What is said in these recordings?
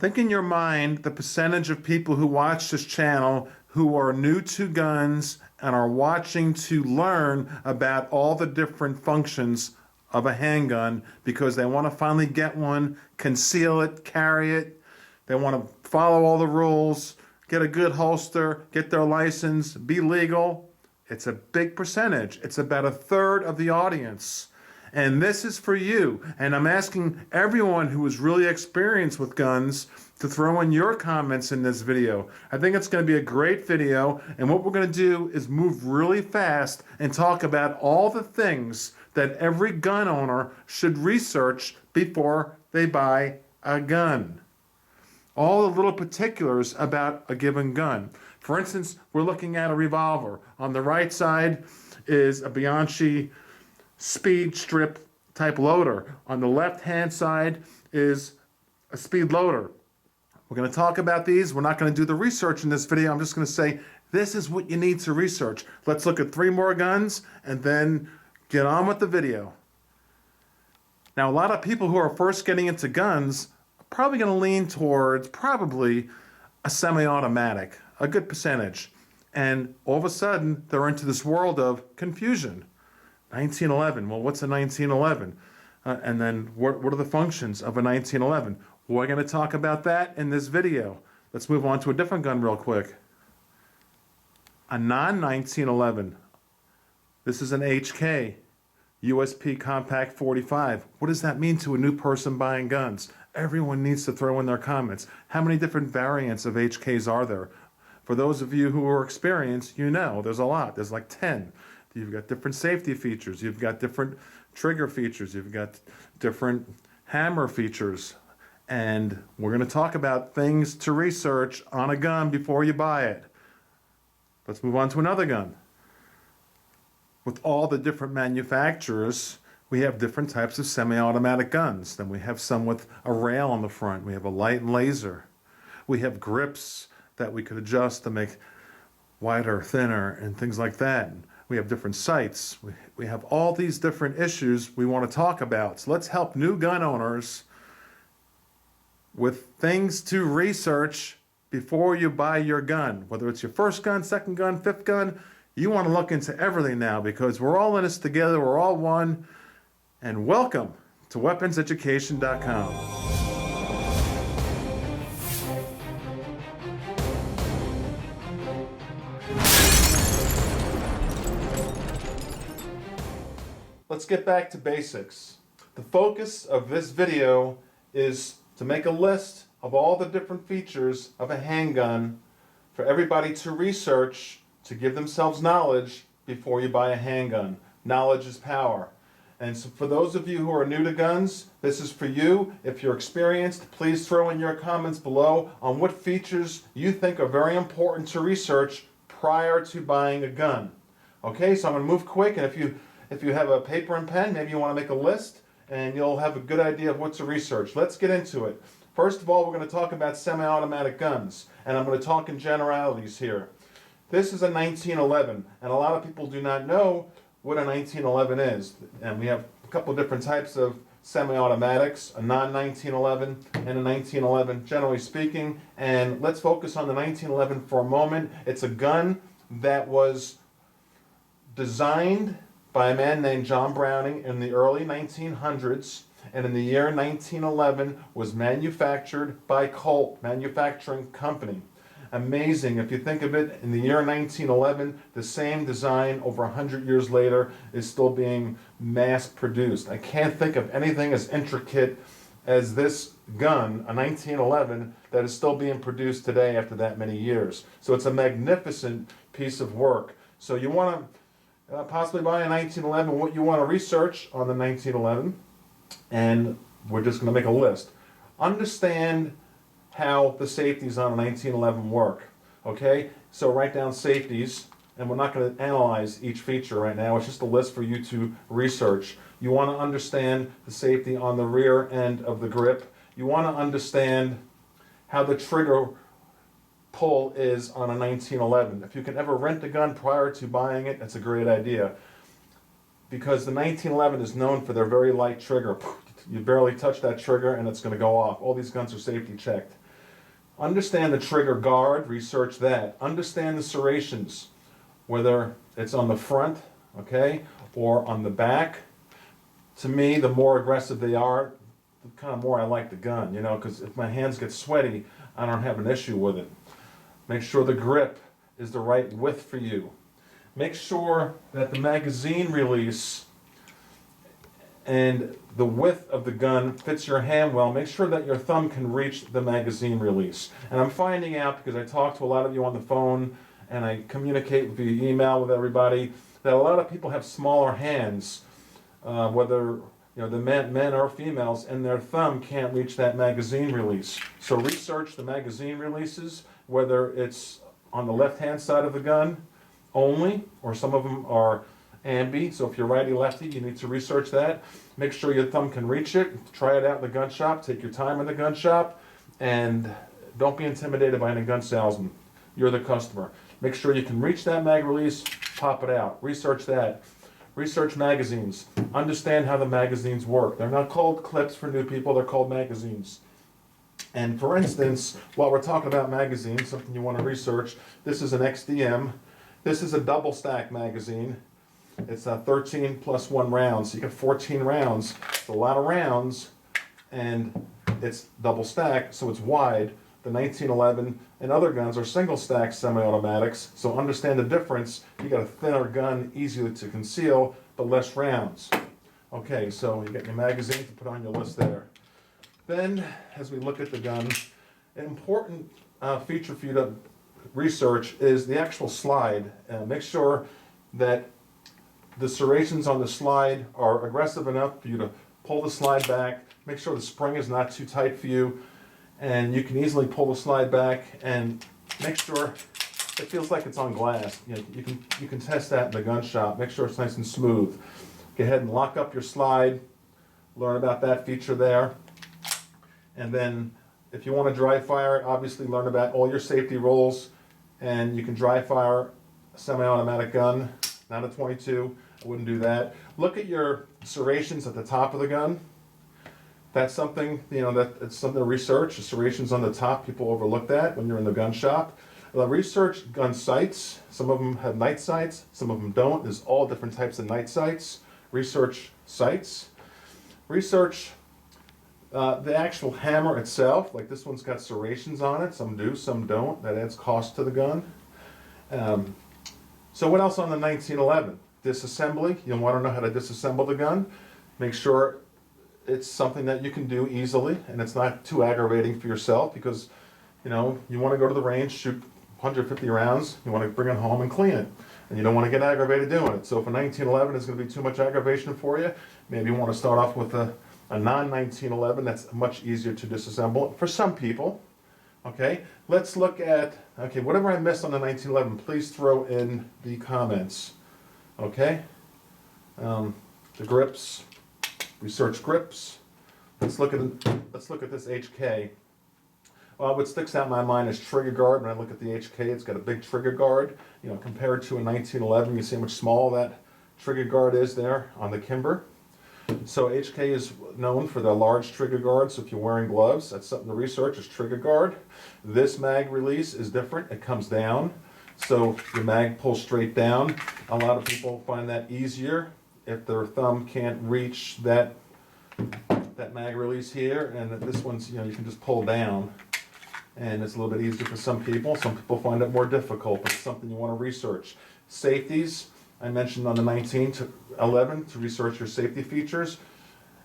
Think in your mind the percentage of people who watch this channel who are new to guns and are watching to learn about all the different functions of a handgun because they want to finally get one, conceal it, carry it. They want to follow all the rules, get a good holster, get their license, be legal. It's a big percentage. It's about a third of the audience. And this is for you. And I'm asking everyone who is really experienced with guns to throw in your comments in this video. I think it's going to be a great video. And what we're going to do is move really fast and talk about all the things that every gun owner should research before they buy a gun. All the little particulars about a given gun. For instance, we're looking at a revolver. On the right side is a Bianchi speed strip type loader. On the left hand side is a speed loader. We're going to talk about these. We're not going to do the research in this video. I'm just going to say this is what you need to research. Let's look at 3 more guns and then get on with the video. Now, a lot of people who are first getting into guns are probably going to lean towards probably a semi-automatic, a good percentage. And all of a sudden, they're into this world of confusion. 1911, well, what's a 1911? And then what are the functions of a 1911? We're going to talk about that in this video. Let's move on to a different gun real quick. A non-1911. This is an HK, USP Compact 45. What does that mean to a new person buying guns? Everyone needs to throw in their comments. How many different variants of HKs are there? For those of you who are experienced, you know there's a lot. There's like 10. You've got different safety features. You've got different trigger features. You've got different hammer features. And we're going to talk about things to research on a gun before you buy it. Let's move on to another gun. With all the different manufacturers, we have different types of semi-automatic guns. Then we have some with a rail on the front. We have a light and laser. We have grips that we could adjust to make wider, thinner, and things like that. We have different sights. We have all these different issues we want to talk about. So let's help new gun owners with things to research before you buy your gun. Whether it's your first gun, second gun, fifth gun, you want to look into everything now because we're all in this together. We're all one. And welcome to WeaponsEducation.com. Let's get back to basics. The focus of this video is to make a list of all the different features of a handgun for everybody to research to give themselves knowledge before you buy a handgun. Knowledge is power. And so for those of you who are new to guns, this is for you. If you're experienced, please throw in your comments below on what features you think are very important to research prior to buying a gun. Okay, so I'm going to move quick, and if you have a paper and pen, maybe you want to make a list, and you'll have a good idea of what to research. Let's get into it. First of all, we're going to talk about semi-automatic guns, and I'm going to talk in generalities here. This is a 1911, and a lot of people do not know what a 1911 is. And we have a couple different types of semi-automatics, a non-1911 and a 1911, generally speaking. And let's focus on the 1911 for a moment. It's a gun that was designed by a man named John Browning in the early 1900s, and in the year 1911 was manufactured by Colt Manufacturing Company. Amazing. If you think of it, in the year 1911, the same design over 100 years later is still being mass produced. I can't think of anything as intricate as this gun, a 1911, that is still being produced today after that many years. So it's a magnificent piece of work. So you want to possibly buy a 1911, what you want to research on the 1911, and we're just going to make a list. Understand how the safeties on a 1911 work, okay? So write down safeties, and we're not going to analyze each feature right now. It's just a list for you to research. You want to understand the safety on the rear end of the grip. You want to understand how the trigger pull is on a 1911. If you can ever rent a gun prior to buying it, that's a great idea, because the 1911 is known for their very light trigger. You barely touch that trigger and it's going to go off. All these guns are safety checked. Understand the trigger guard, research that. Understand the serrations, whether it's on the front, okay, or on the back. To me, the more aggressive they are, the kind of more I like the gun, you know, because if my hands get sweaty, I don't have an issue with it. Make sure the grip is the right width for you. Make sure that the magazine release and the width of the gun fits your hand well. Make sure that your thumb can reach the magazine release. And I'm finding out, because I talk to a lot of you on the phone and I communicate via email with everybody, that a lot of people have smaller hands, whether the men or females, and their thumb can't reach that magazine release. So research the magazine releases, whether it's on the left-hand side of the gun only, or some of them are ambi. So if you're righty-lefty, you need to research that. Make sure your thumb can reach it. Try it out in the gun shop. Take your time in the gun shop, and don't be intimidated by any gun salesman. You're the customer. Make sure you can reach that mag release. Pop it out. Research that. Research magazines. Understand how the magazines work. They're not called clips for new people. They're called magazines. And for instance, while we're talking about magazines, something you want to research, this is an XDM. This is a double stack magazine. It's 13 plus 1 rounds. So you get 14 rounds. It's a lot of rounds, and it's double stack, so it's wide. The 1911 and other guns are single stack semi-automatics, so understand the difference. You got a thinner gun, easier to conceal, but less rounds. Okay, so you get your magazine to put on your list there. Then, as we look at the gun, an important feature for you to research is the actual slide. Make sure that the serrations on the slide are aggressive enough for you to pull the slide back. Make sure the spring is not too tight for you, and you can easily pull the slide back and make sure it feels like it's on glass. You can test that in the gun shop. Make sure it's nice and smooth. Go ahead and lock up your slide. Learn about that feature there. And then if you want to dry fire it, obviously learn about all your safety rules. And you can dry fire a semi-automatic gun, not a .22. I wouldn't do that. Look at your serrations at the top of the gun. That's something, it's something to research. The serrations on the top, people overlook that when you're in the gun shop. Research gun sights. Some of them have night sights, some of them don't. There's all different types of night sights. Research sights. Research the actual hammer itself. Like this one's got serrations on it. Some do, some don't. That adds cost to the gun. So what else on the 1911? Disassembly. You'll want to know how to disassemble the gun. Make sure it's something that you can do easily and it's not too aggravating for yourself, because you want to go to the range, shoot 150 rounds, you want to bring it home and clean it, and you don't want to get aggravated doing it. So if a 1911 is going to be too much aggravation for you, maybe you want to start off with a non-1911 that's much easier to disassemble for some people. Okay, let's look at, whatever I missed on the 1911, please throw in the comments. Okay, the grips, research grips. Let's look at this HK. Well, what sticks out in my mind is trigger guard. When I look at the HK, it's got a big trigger guard. Compared to a 1911, you see how much smaller that trigger guard is there on the Kimber. So HK is known for the large trigger guard, so if you're wearing gloves, that's something to research, is trigger guard. This mag release is different. It comes down, so the mag pulls straight down. A lot of people find that easier if their thumb can't reach that mag release here, and this one's, you can just pull down, and it's a little bit easier for some people. Some people find it more difficult, but it's something you want to research. Safeties, I mentioned on the 1911 to research your safety features.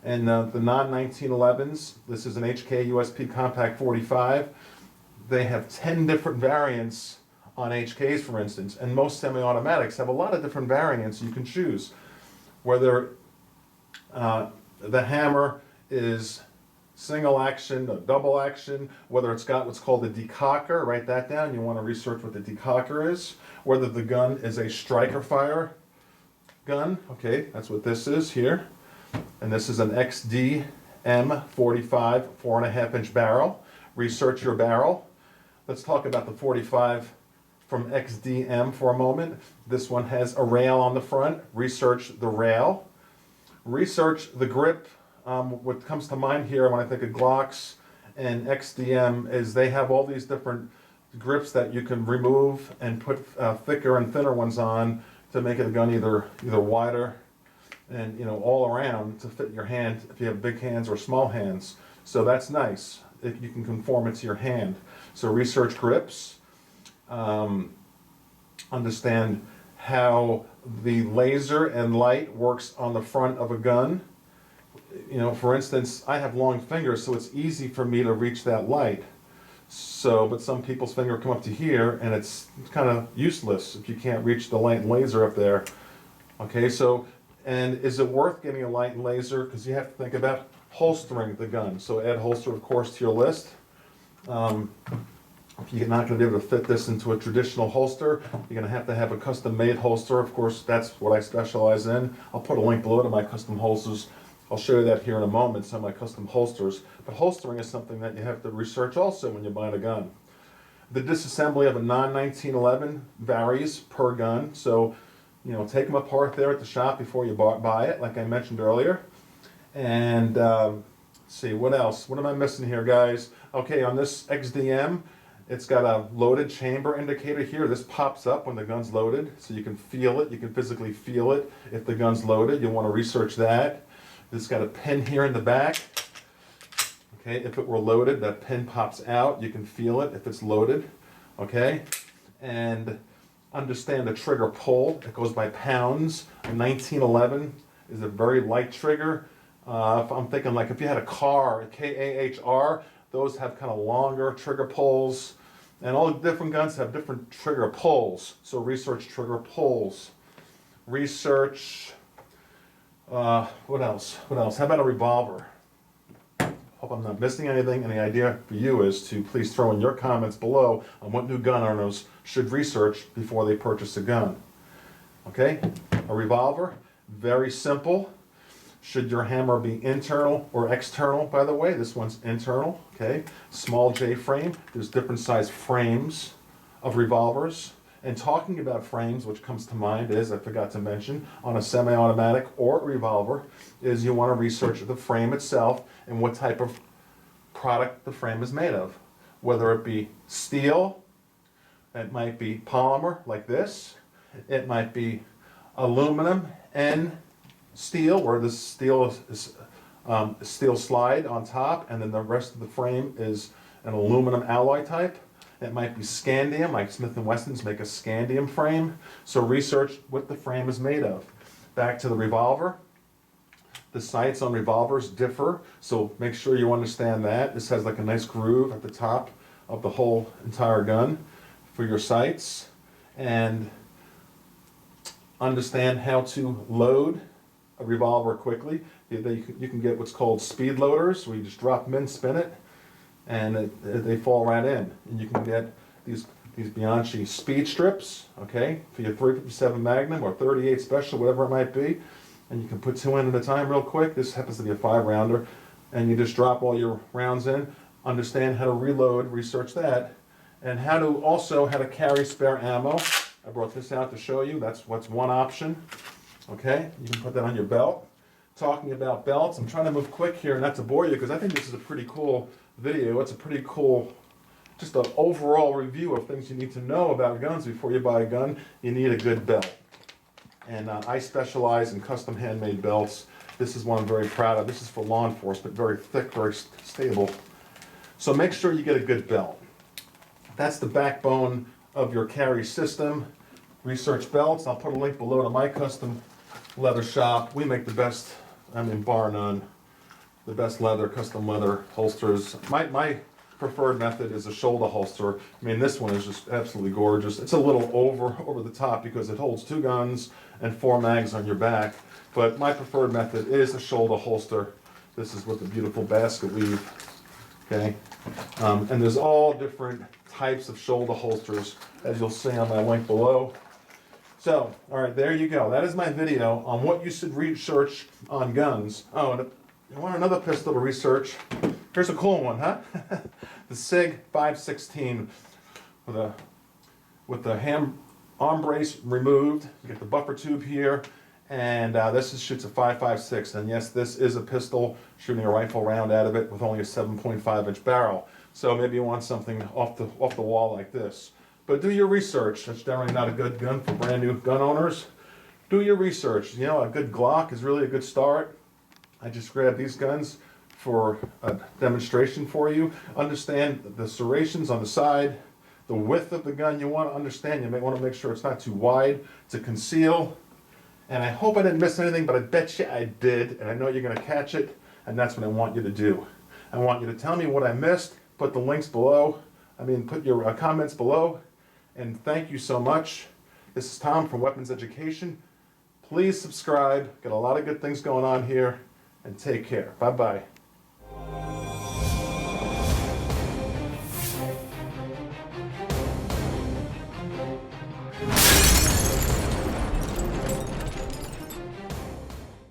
And the non-1911s, this is an HK USP Compact 45. They have 10 different variants on HKs, for instance, and most semi-automatics have a lot of different variants you can choose. Whether the hammer is single action or double action, whether it's got what's called a decocker, write that down, you want to research what the decocker is, whether the gun is a striker fire gun, okay, that's what this is here, and this is an XDM 45 4.5 inch barrel. Research your barrel. Let's talk about the 45 from XDM for a moment. This one has a rail on the front. Research the rail. Research the grip. What comes to mind here when I think of Glocks and XDM is they have all these different grips that you can remove and put thicker and thinner ones on to make it a gun either wider and all around to fit your hand if you have big hands or small hands. So that's nice if you can conform it to your hand. So research grips, understand how the laser and light works on the front of a gun. For instance, I have long fingers, so it's easy for me to reach that light. So, but some people's finger come up to here, and it's kind of useless if you can't reach the light and laser up there. Okay, so, and is it worth getting a light and laser? Because you have to think about holstering the gun. So add holster, of course, to your list. If you're not going to be able to fit this into a traditional holster, you're going to have a custom-made holster. Of course, that's what I specialize in. I'll put a link below to my custom holsters. I'll show you that here in a moment, some of my custom holsters. But holstering is something that you have to research also when you're buying a gun. The disassembly of a non-1911 varies per gun. So, take them apart there at the shop before you buy it, like I mentioned earlier. And let's see, what else? What am I missing here, guys? Okay, on this XDM, it's got a loaded chamber indicator here. This pops up when the gun's loaded, so you can feel it. You can physically feel it if the gun's loaded. You'll want to research that. It's got a pin here in the back. Okay, if it were loaded, that pin pops out. You can feel it if it's loaded. Okay, and understand the trigger pull. It goes by pounds. A 1911 is a very light trigger. If I'm thinking like if you had a car, a KAHR, those have kind of longer trigger pulls. And all the different guns have different trigger pulls. So research trigger pulls. Research, what else? What else? How about a revolver? Hope I'm not missing anything. And the idea for you is to please throw in your comments below on what new gun owners should research before they purchase a gun. Okay? A revolver, very simple. Should your hammer be internal or external, by the way? This one's internal, okay? Small J frame. There's different size frames of revolvers. And talking about frames, which comes to mind is, I forgot to mention, on a semi-automatic or a revolver, is you want to research the frame itself and what type of product the frame is made of. Whether it be steel, it might be polymer like this, it might be aluminum and steel, where the steel is steel slide on top, and then the rest of the frame is an aluminum alloy type. It might be scandium, like Smith & Wesson's make a scandium frame. So research what the frame is made of. Back to the revolver. The sights on revolvers differ, so make sure you understand that. This has like a nice groove at the top of the whole entire gun for your sights. And understand how to load a revolver quickly. You can get what's called speed loaders, where you just drop them in, spin it, and they fall right in. And you can get these Bianchi speed strips, okay, for your 357 Magnum or 38 Special, whatever it might be. And you can put 2 in at a time real quick. This happens to be a 5-rounder. And you just drop all your rounds in. Understand how to reload, research that. And how to carry spare ammo. I brought this out to show you. That's one option. Okay, you can put that on your belt. Talking about belts, I'm trying to move quick here not to bore you, because I think this is a pretty cool video. It's a pretty cool, just an overall review of things you need to know about guns before you buy a gun. You need a good belt. And I specialize in custom handmade belts. This is one I'm very proud of. This is for law enforcement, very thick, very stable. So make sure you get a good belt. That's the backbone of your carry system. Research belts. I'll put a link below to my custom leather shop. We make the best, bar none, the best leather, custom leather holsters. My preferred method is a shoulder holster. This one is just absolutely gorgeous. It's a little over the top because it holds 2 guns and 4 mags on your back. But my preferred method is a shoulder holster. This is with the beautiful basket weave. Okay, and there's all different types of shoulder holsters, as you'll see on my link below. So, all right, there you go. That is my video on what you should research on guns. Oh, and you want another pistol to research? Here's a cool one, huh? The SIG 516 with the arm brace removed. You get the buffer tube here, And shoots a 5.56, and yes, this is a pistol shooting a rifle round out of it with only a 7.5-inch barrel. So maybe you want something off the wall like this. But do your research. That's generally not a good gun for brand new gun owners. Do your research. You know, a good Glock is really a good start. I just grabbed these guns for a demonstration for you. Understand the serrations on the side, the width of the gun. You want to understand. You may want to make sure it's not too wide to conceal. And I hope I didn't miss anything, but I bet you I did, and I know you're going to catch it, and that's what I want you to do. I want you to tell me what I missed, put the links below, put your comments below, and thank you so much. This is Tom from Weapons Education. Please subscribe, got a lot of good things going on here, and take care. Bye-bye.